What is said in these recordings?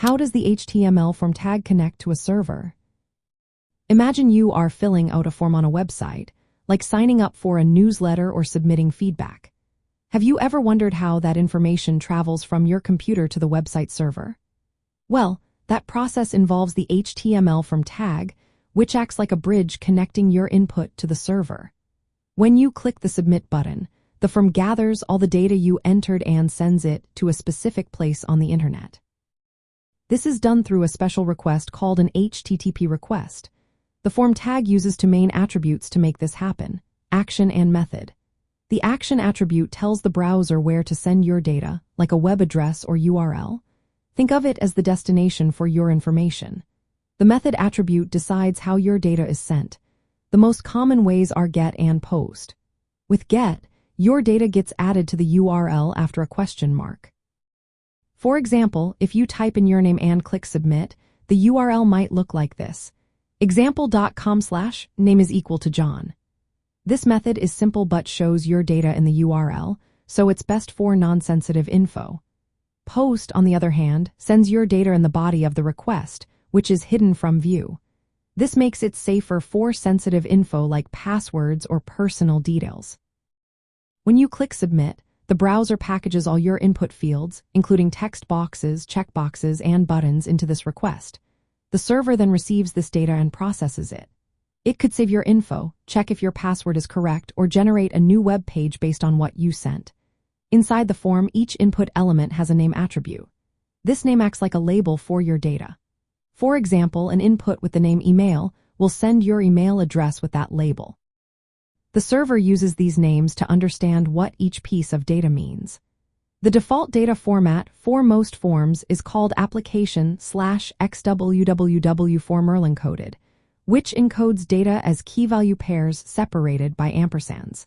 How does the HTML form tag connect to a server? Imagine you are filling out a form on a website, like signing up for a newsletter or submitting feedback. Have you ever wondered how that information travels from your computer to the website server? Well, that process involves the HTML form tag, which acts like a bridge connecting your input to the server. When you click the Submit button, the form gathers all the data you entered and sends it to a specific place on the internet. This is done through a special request called an HTTP request. The form tag uses two main attributes to make this happen: action and method. The action attribute tells the browser where to send your data, like a web address or URL. Think of it as the destination for your information. The method attribute decides how your data is sent. The most common ways are GET and POST. With GET, your data gets added to the URL after a question mark. For example, if you type in your name and click Submit, the URL might look like this: example.com/name is equal to John. This method is simple but shows your data in the URL, so it's best for non-sensitive info. POST, on the other hand, sends your data in the body of the request, which is hidden from view. This makes it safer for sensitive info like passwords or personal details. When you click Submit, the browser packages all your input fields, including text boxes, checkboxes, and buttons, into this request. The server then receives this data and processes it. It could save your info, check if your password is correct, or generate a new web page based on what you sent. Inside the form, each input element has a name attribute. This name acts like a label for your data. For example, an input with the name email will send your email address with that label. The server uses these names to understand what each piece of data means. The default data format for most forms is called application/XWWW form Erlang coded, which encodes data as key-value pairs separated by ampersands.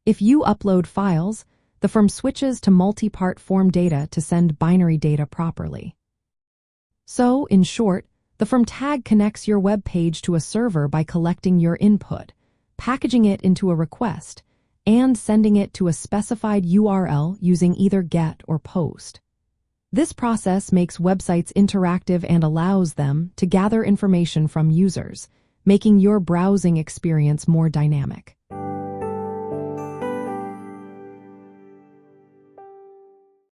If you upload files, the form switches to multi-part form data to send binary data properly. So, in short, the form tag connects your web page to a server by collecting your input, packaging it into a request, and sending it to a specified URL using either GET or POST. This process makes websites interactive and allows them to gather information from users, making your browsing experience more dynamic.